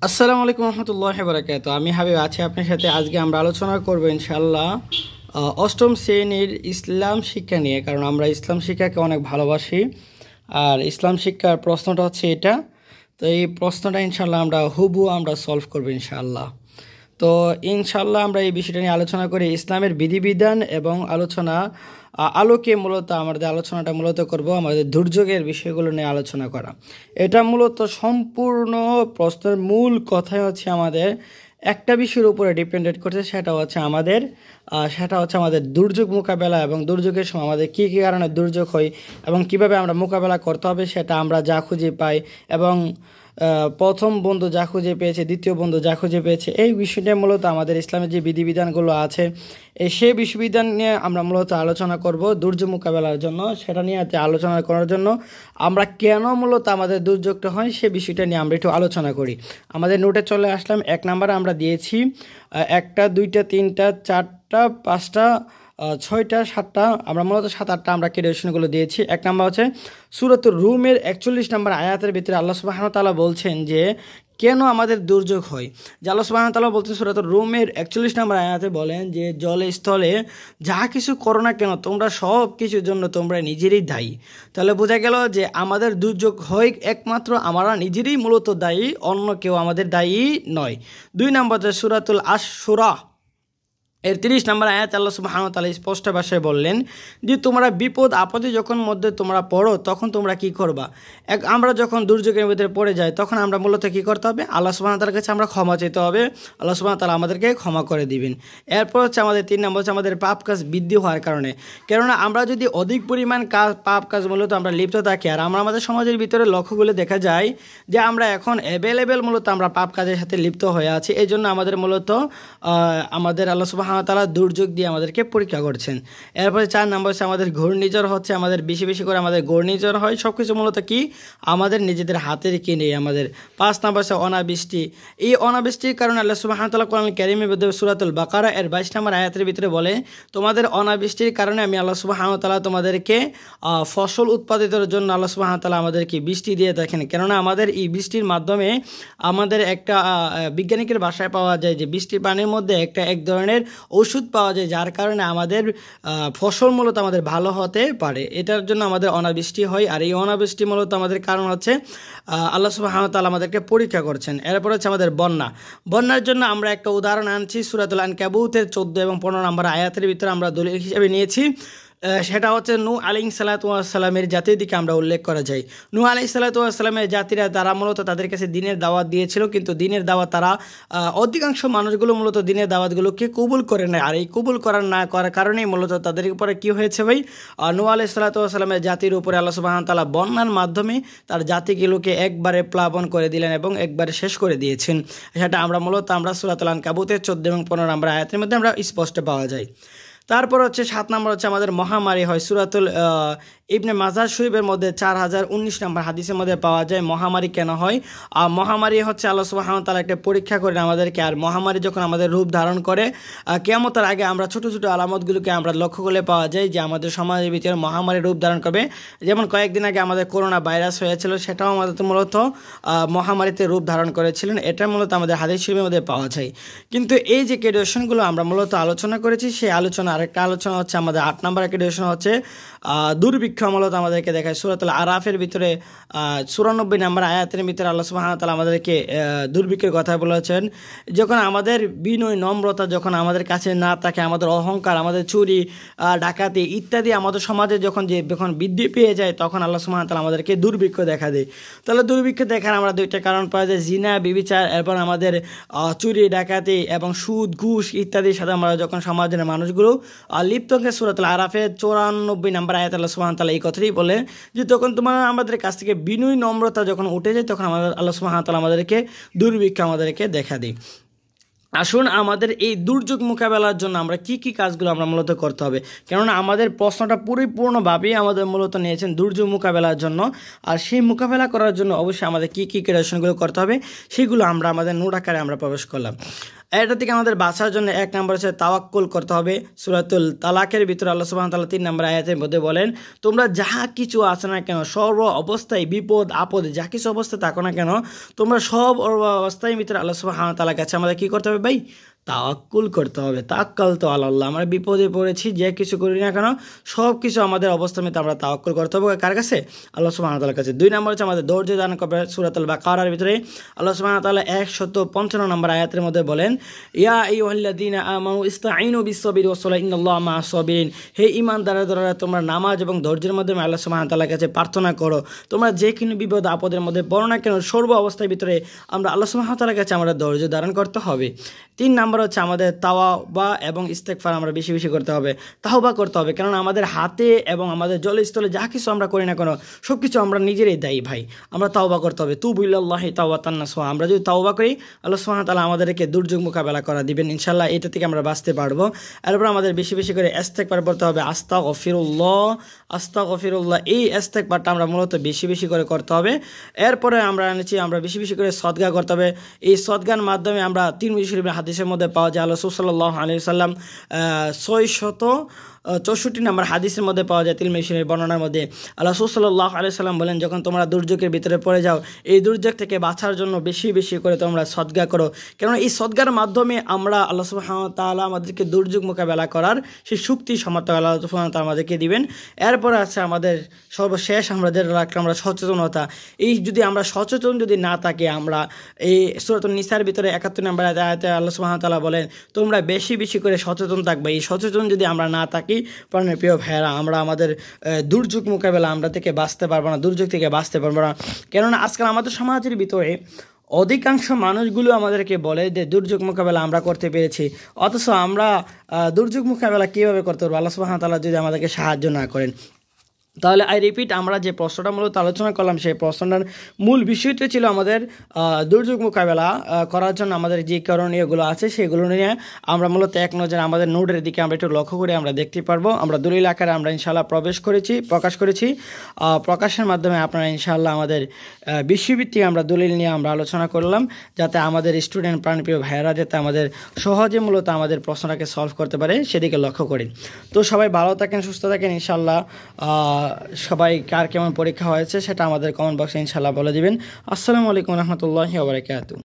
আসসালামু আলাইকুম রহমতুল্লাহি ওয়া বারাকাতুহু। আমি হাবিব আছি আপনার সাথে। আজকে আমরা আলোচনা করব ইনশাআল্লাহ অষ্টম শ্রেণীর ইসলাম শিক্ষা নিয়ে, কারণ আমরা ইসলাম শিক্ষাকে অনেক ভালোবাসি। আর ইসলাম শিক্ষার প্রশ্নটা হচ্ছে এটা। তো এই প্রশ্নটা ইনশাআল্লাহ আমরা সলভ করব ইনশাআল্লাহ। তো ইনশাআল্লাহ আমরা এই বিষয়টা নিয়ে আলোচনা করি, ইসলামের বিধিবিধান এবং আলোকে মূলত আমাদের আলোচনাটা মূলত করব আমাদের দুর্যোগের বিষয়গুলো নিয়ে আলোচনা করা। এটা মূলত সম্পূর্ণ প্রশ্নের মূল কথাই হচ্ছে আমাদের একটা বিষয়ের উপরে ডিপেন্ডেন্ট করছে, সেটা হচ্ছে আমাদের দুর্যোগ মোকাবেলা এবং দুর্যোগের সময় আমাদের কী কী কারণে দুর্যোগ হয় এবং কিভাবে আমরা মোকাবেলা করতে হবে সেটা আমরা যা খুঁজে পাই, এবং প্রথম বন্ধু যা খুঁজে পেয়েছে, দ্বিতীয় বন্ধু যা খুঁজে পেয়েছে, এই বিষয়টা মূলত আমাদের ইসলামের যে বিধিবিধানগুলো আছে সেই বিধিবিধান নিয়ে আমরা মূলত আলোচনা করব দুর্যোগ মোকাবেলার জন্য। সেটা নিয়ে আলোচনা করার জন্য আমরা কেন মূলত আমাদের দুর্যোগটা হয় সে বিষয়টা নিয়ে আমরা একটু আলোচনা করি। আমাদের নোটে চলে আসলাম। 1 নম্বরে আমরা দিয়েছি 1টা 2টা 3টা 4টা 5টা 6টা 7টা, আমরা মূলত 7-8টা আমরা ক্যালকুলেশনগুলো দিয়েছি। 1 নম্বর হচ্ছে সূরাতুর রুমের 41 নম্বর আয়াতের ভিতরে আল্লাহ সুবহানাহু ওয়া তাআলা বলছেন যে কেন আমাদের দুর্যোগ হয়। যে আল্লাহ সুবহানাহু ওয়া তাআলা বলছেন সূরাতুর রুমের 41 নম্বর আয়াতে বলেন যে জলে স্থলে যা কিছু করো না কেন তোমরা সব কিছুর জন্য তোমরা নিজেরই দায়ী। তাহলে বোঝা গেল যে আমাদের দুর্যোগ হয় একমাত্র আমরা নিজেরই মূলত দায়ী, অন্য কেউ আমাদের দায়ী নয়। 2 নম্বর সূরাতুল আশ-শুরা এর 30 নম্বর আয়াত আল্লাহ সুবহানাহু ওয়া তাআলা স্পষ্ট ভাষায় বললেন যে তোমরা বিপদ আপদে যখন মধ্যে তোমরা পড়ো তখন তোমরা কি করবা। আমরা যখন দুর্যোগের ভিতরে পড়ে যাই তখন আমরা মূলত কী করতে হবে, আল্লাহ সুবহানাহু ওয়া তাআলার কাছে আমরা ক্ষমা চাইতে হবে। আল্লাহ সুবহানাহু ওয়া তাআলা আমাদেরকে ক্ষমা করে দিবেন। এরপর হচ্ছে আমাদের 3 নম্বর হচ্ছে আমাদের পাপ কাজ বৃদ্ধি হওয়ার কারণে। কেননা আমরা যদি অধিক পরিমাণ পাপ কাজ মূলত আমরা লিপ্ত থাকি, আর আমরা আমাদের সমাজের ভিতরে লক্ষ্যগুলো দেখা যায় যে আমরা এখন অ্যাভেলেবেল মূলত আমরা পাপ কাজের সাথে লিপ্ত হয়ে আছি। এই জন্য আমাদের মূলত আমাদের আল্লাহ সুবহানাহু ওয়া তাআলা দুর্যোগ দিয়ে আমাদেরকে পরীক্ষা করছেন। এরপরে 4 নম্বর হচ্ছে আমাদের ঘূর্ণিঝড় হচ্ছে, আমাদের বেশি বেশি করে আমাদের ঘূর্ণিঝড় হয়। সব কিছু মূলত কি আমাদের নিজেদের হাতের কি নেই আমাদের। 5 নম্বর হচ্ছে অনাবৃষ্টি। এই অনাবৃষ্টির কারণে আল্লাহ সুবহানাহু ওয়া তাআলা কোরআন কারীমের ভিতরে সূরাতুল বাকারা এর 22 নম্বর আয়াতের ভিতরে বলে তোমাদের অনাবৃষ্টির কারণে আমি আল্লাহ সুবহানাহু ওয়া তাআলা তোমাদেরকে ফসল উৎপাদিতের জন্য আল্লাহ সুবহানাহু ওয়া তাআলা আমাদেরকে বৃষ্টি দিয়ে থাকেন। কেননা আমাদের এই বৃষ্টির মাধ্যমে আমাদের একটা বিজ্ঞানিকের ভাষায় পাওয়া যায় যে বৃষ্টির পানির মধ্যে এক ধরনের ওষুধ পাওয়া যায়, যার কারণে আমাদের ফসল মূলত আমাদের ভালো হতে পারে। এটার জন্য আমাদের অনাবৃষ্টি হয়। আর এই অনাবৃষ্টি মূলত আমাদের কারণ হচ্ছে আল্লাহ সুবহানাহু ওয়া তাআলা আমাদেরকে পরীক্ষা করছেন। এরপর হচ্ছে আমাদের বন্যার জন্য আমরা একটা উদাহরণ আনছি সূরাতুল আনকাবুতের 14 এবং 15 নম্বর আয়াতের ভিতরে আমরা দলিল হিসেবে নিয়েছি। সেটা হচ্ছে নূহ আলাইহিসসালাতু ওয়াসসালামের জাতির দিকে আমরা উল্লেখ করা যায়। নূহ আলাইহিসসালাতু ওয়াসসালামের জাতিরা তারা মূলত তাদের কাছে দিনের দাওয়াত দিয়েছিল, কিন্তু দিনের দাওয়াত তারা অধিকাংশ মানুষগুলো মূলত দিনের দাওয়াতগুলোকে কবুল করে নেয়। আর এই কবুল না করার কারণেই মূলত তাদের উপরে কী হয়েছে ভাই, নূহ আলাইহিসসালাতু ওয়াসসালামের জাতির উপরে আল্লাহ সুবহানাহু ওয়া তাআলা বন্যার মাধ্যমে তার জাতিগুলোকে একবারে প্লাবন করে দিলেন এবং একবারে শেষ করে দিয়েছেন। সেটা আমরা সূরাতুল আনকাবুতের 14 এবং 15 নম্বর আয়াতের মধ্যে আমরা স্পষ্ট পাওয়া যায়। তারপর হচ্ছে 7 নম্বর হচ্ছে আমাদের মহামারী হয়। সূরাতুল ইবনে মাজাহ শরীফের মধ্যে 4019 নম্বর হাদিসের মধ্যে পাওয়া যায় মহামারী কেন হয়। মহামারী হচ্ছে আল্লাহ সুবহানাহু ওয়া তাআলা একটা পরীক্ষা করেন আমাদেরকে। আর মহামারী যখন আমাদের রূপ ধারণ করে কিয়ামতের আগে আমরা ছোট ছোট আলামতগুলোকে আমরা লক্ষ্য করলে পাওয়া যায় যে আমাদের সমাজের ভিতরে মহামারী রূপ ধারণ করবে। যেমন কয়েকদিন আগে আমাদের করোনা ভাইরাস হয়েছিল, সেটাও আমাদের মূলত মহামারীতে রূপ ধারণ করেছিলেন। এটা মূলত আমাদের হাদিস শরীফের মধ্যে পাওয়া যায়। কিন্তু এই যে ক্যালকুলেশনগুলো আমরা মূলত আলোচনা করেছি, সেই আরেকটা আলোচনা হচ্ছে আমাদের 8 নম্বর ক্যালকুলেশন হচ্ছে দুর্ভিক্ষ মূলত আমাদেরকে দেখায়। সূরাতুল আরাফের ভিতরে 94 নম্বর আয়াতের ভিতরে আল্লাহ সুবহানাহু ওয়া তাআলা আমাদেরকে দুর্ভিক্ষের কথা বলেছেন। যখন আমাদের বিনয় নম্রতা যখন আমাদের কাছে না থাকে, আমাদের অহংকার, আমাদের চুরি ডাকাতি ইত্যাদি আমাদের সমাজে যখন বৃদ্ধি পেয়ে যায়, তখন আল্লাহ সুবহানাহু ওয়া তাআলা আমাদেরকে দুর্ভিক্ষ দেখা দেয়। তাহলে দুর্ভিক্ষ দেখার আমরা 2টা কারণ পাওয়া যায়, জিনা ব্যভিচার, এরপর আমাদের চুরি ডাকাতি এবং সুদ ঘুষ ইত্যাদির সাথে আমরা যখন সমাজের মানুষগুলো লিপ্ত থাকে। সূরাতুল আরাফের 94 নম্বর আয়াত আল্লাহ সুবহানাহু ওয়া তাআলা এই কথাই বলে যে তখন আমাদের কাছ থেকে বিনয় নম্রতা যখন উঠে যায়, তখন আল্লাহ সুবহানাহু ওয়া তাআলা আমাদেরকে দুর্ভিক্ষ আমাদেরকে দেখা দেয়। আসুন আমাদের এই দুর্যোগ মোকাবেলার জন্য আমরা কি কি কাজগুলো আমরা মূলত করতে হবে, কেননা আমাদের প্রশ্নটা পরিপূর্ণভাবেই আমাদের মূলত নিয়েছেন দুর্যোগ মোকাবেলার জন্য। আর সেই মোকাবেলা করার জন্য অবশ্যই আমাদের কি কি ক্রিয়াশনগুলো করতে হবে সেগুলো আমরা আমাদের নোট আকারে আমরা প্রবেশ করলাম। এটা থেকে আমাদের বাঁচার জন্য 1 নম্বর হচ্ছে তাওয়াক্কুল করতে হবে। সূরাতুল তালাকের ভিতরে আল্লাহ সুবহানাহু ওয়া তাআলা 3 নম্বর আয়াতের মধ্যে বলেন, তোমরা যাহা কিছু আছে না কেন, সর্ব অবস্থায় বিপদ আপদে যা কিছু অবস্থায় থাকো না কেন, তোমরা সব অবস্থায় ভিতরে আল্লাহ সুবহানাহু ওয়া তাআলার কাছে আমাদের কি করতে হবে ভাই? তাওয়াক্কুল করতে হবে। তাওয়াক্কালতু আলাল্লাহ, আমরা বিপদে পড়েছি, যে কিছু করি না কেন সব কিছু আমাদের অবস্থাতে আমরা তাওয়াক্কুল করতে হবে কার কাছে? আল্লাহ সুবহানাহু ওয়া তাআলার কাছে। 2 নম্বর হচ্ছে আমাদের ধৈর্য দান করবে। সূরাতুল বাকারার ভিতরে আল্লাহ সুবহানাহু ওয়া তাআলা 155 নম্বর আয়াতের মধ্যে বলেন, ইয়া আইয়ুহাল্লাযীনা আমানু ইসতাঈনু বিস-সাবরি ওয়াস-সালাহ ইন্নাল্লাহা মা'আস সাবিরিন। হে ঈমানদাররা, তোমরা নামাজ এবং ধৈর্যের মাধ্যমে আল্লাহ সুবহানাহু ওয়া তাআলার কাছে প্রার্থনা করো। তোমরা যে কোনো বিপদ আপদের মধ্যে পড়ো না কেন, সর্ব অবস্থার ভিতরে আমরা আল্লাহ সুবহানাহু ওয়া তাআলার কাছে আমরা ধৈর্য ধারণ করতে হবে। 3 নম্বর হচ্ছে আমাদের তাওবা এবং ইস্তেগফার আমরা বেশি বেশি করতে হবে, তাওবা করতে হবে। কারণ আমাদের হাতে এবং আমাদের জলস্থলে যা কিছু আমরা করি না কেন সব কিছু আমরা নিজেরাই দায়ী ভাই। আমরা তাওবা করতে হবে। তুবু ইলাল্লাহি তাওবাতান নাসুহা। আমরা যদি তাওবা করি আল্লাহ সুবহানাহু ওয়া তাআলা আমাদেরকে দুর্যোগ মোকাবেলা করা দিবেন ইনশাআল্লাহ। এটা থেকে আমরা বাঁচতে পারবো। এরপর আমাদের বেশি বেশি করে ইস্তেগফার পড়তে হবে। আস্তাগফিরুল্লাহ, আস্তাগফিরুল্লাহ। এই ইস্তেগফারটা আমরা মূলত বেশি বেশি করে করতে হবে। এরপরে আমরা আমরা বেশি বেশি করে সদকা করতে হবে। এই সদকার মাধ্যমে আমরা তিরমিজি শরীফের হাদিসের মধ্যে পাওয়া যায়, আল্লাহ সাল্লাল্লাহু আলাইহি ওয়াসাল্লাম 664 নম্বর হাদিসের মধ্যে পাওয়া যায়, তিরমিজি শরীফের বর্ণনার মধ্যে আল্লাহ সাল্লাল্লাহু আলাইহি ওয়াসাল্লাম বলেন, যখন তোমরা দুর্যোগের ভিতরে পড়ে যাও, এই দুর্যোগ থেকে বাঁচার জন্য বেশি বেশি করে তোমরা সদকা করো। কেননা এই সদকার মাধ্যমে আমরা আল্লাহ সুবহানাহু ওয়া তাআলা আমাদেরকে দুর্যোগ মোকাবেলা করার সেই শক্তি সামর্থ্য আল্লাহ সুবহানাহু ওয়া তাআলা আমাদেরকে দিবেন। এরপরে আছে আমাদের সর্বশেষ আমাদের রাখলাম আমরা সচেতনতা। এই যদি আমরা সচেতন যদি না থাকি, আমরা এই সূরাতুন নিসার ভিতরে 71 নম্বর আয়াতে আল্লাহ সুবহানাহু ওয়া তাআলা বলেন, তোমরা বেশি বেশি করে সচেতন থাকবে। এই সচেতন যদি আমরা না থাকি, প্রাণের প্রিয় ভাইয়েরা, আমরা আমাদের দুর্যোগ মোকাবেলা আমরা থেকে বাঁচতে পারবো না, দুর্যোগ থেকে বাঁচতে পারবো না। কেননা আজকাল আমাদের সমাজের ভিতরে অধিকাংশ মানুষগুলো আমাদেরকে বলে যে দুর্যোগ মোকাবেলা আমরা করতে পেরেছি, অথচ আমরা দুর্যোগ মোকাবেলা কীভাবে করতে পারবো আল্লাহ সুবহানাহু ওয়া তাআলা যদি আমাদেরকে সাহায্য না করেন। তাহলে রিপিট, আমরা যে প্রশ্নটা মূলত আলোচনা করলাম সেই প্রশ্নটার মূল বিষয়টি ছিল আমাদের দুর্যোগ মোকাবেলা করার জন্য আমাদের যে করণীয়গুলো আছে সেগুলো নিয়ে আমরা মূলত এক নজরে আমাদের নোটের দিকে আমরা একটু লক্ষ্য করে আমরা দেখতে পারবো। আমরা দলিল আকারে আমরা ইনশাআল্লাহ প্রকাশ করেছি। প্রকাশের মাধ্যমে আপনারা ইনশাআল্লাহ আমাদের বিশ্বভিত্তিক আমরা দলিল নিয়ে আমরা আলোচনা করলাম, যাতে আমাদের স্টুডেন্ট প্রাণপ্রিয় ভাইয়েরা যাতে আমাদের সহজে মূলত আমাদের প্রশ্নটাকে সলভ করতে পারে সেদিকে লক্ষ্য করি। তো সবাই ভালো থাকেন, সুস্থ থাকেন ইনশাআল্লাহ। সবাই কার কেমন পরীক্ষা হয়েছে সেটা আমাদের কমেন্ট বক্সে ইনশাআল্লাহ বলে দিবেন। আসসালামু আলাইকুম ওয়া রাহমাতুল্লাহি ওয়া বারাকাতুহু।